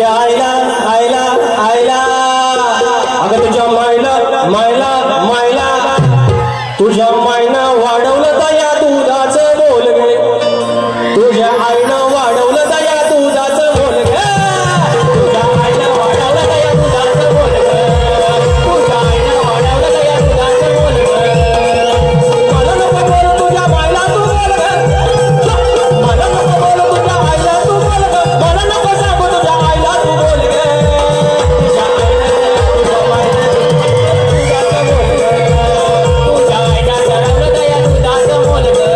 तुझ्या आईला आईला आईला अगं तुझ्या मायला मायला मायला तुझ्या मायनं वाढवलं दया दुधाचं बोल गे तुझ्या आईनं वाढवलं दया दुधाचं बोल गे तुझ्या आईनं वाढवलं दया दुधाचं बोल गे तुझ्या आईनं वाढवलं दया दुधाचं बोल गे मला नको बोल तुझ्या मायला तू बोल गे मला नको बोल तुझ्या आईला तू बोल गे मला नको सांगू तुझ्या आईला तू बोल गे तुझ्या आईनं तुझ्या मायनं दुधाचं बोल गे तुझ्या आईनं चढवलं दया दुधाचं बोल गे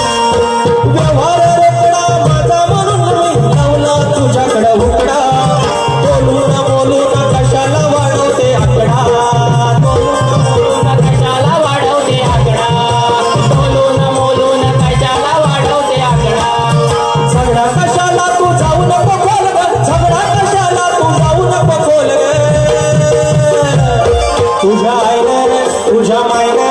व्यवहार रोकडा माझा म्हणून मी लावला तुझ्याकडे उकडा बोलून बोलून कशाला वाढवते आकडा बोलून कशाला वाढवते आकडा बोलून कशाला वाढवते आकडा झगडा कशाला तू जाऊ नको खोल ग झगडा कशाला तू जाऊ नको खोल ग तुझ्या आईने तुझ्या मायने